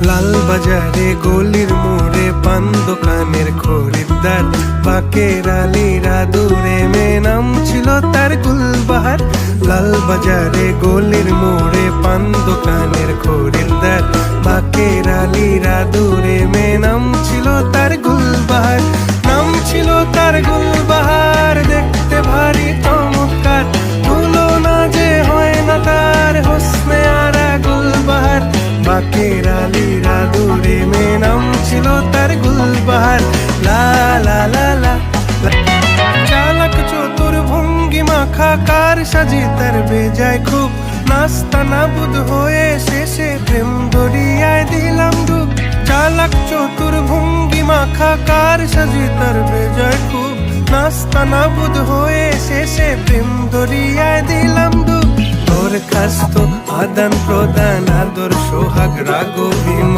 লাল বাজারে গলির মোড়ে পান দোকানের খরিদ্দার, বাকের আলীরা দূরে মেয়ে নাম ছিল তার গুলবাহার। লাল বাজারে গলির মোড়ে পান দোকানের খরিদ্দার, বাকের আলীরা দূরে মেয়ে নাম ছিল তার গুলবাহার। নাম ছিল তার গুলবাহার, দেখতে ভারী চমৎকার, তুলনা যে হয় না তার হোসনে আরা গুলবাহার। বাকের আলীরা দূরে মেয়ে নাম ছিল তার গুলবাহার। লা লা লা লা চালাক চতুর ভঙ্গি মাখা কার সাজি তার বেজায় খুব, নাস্তা নাবুদ হয়ে শেষে প্রেম দরিয়ায় দিলাম ডুব। চালাক চতুর ভঙ্গি মাখা কার সাজি তার বেজায় খুব, নাস্তা নাবুদ হয়ে শেষে প্রেম দরিয়ায় দিলাম ডুব। দরখাস্ত আদান প্রদান আদর সোহাগ রাগ অভিমান,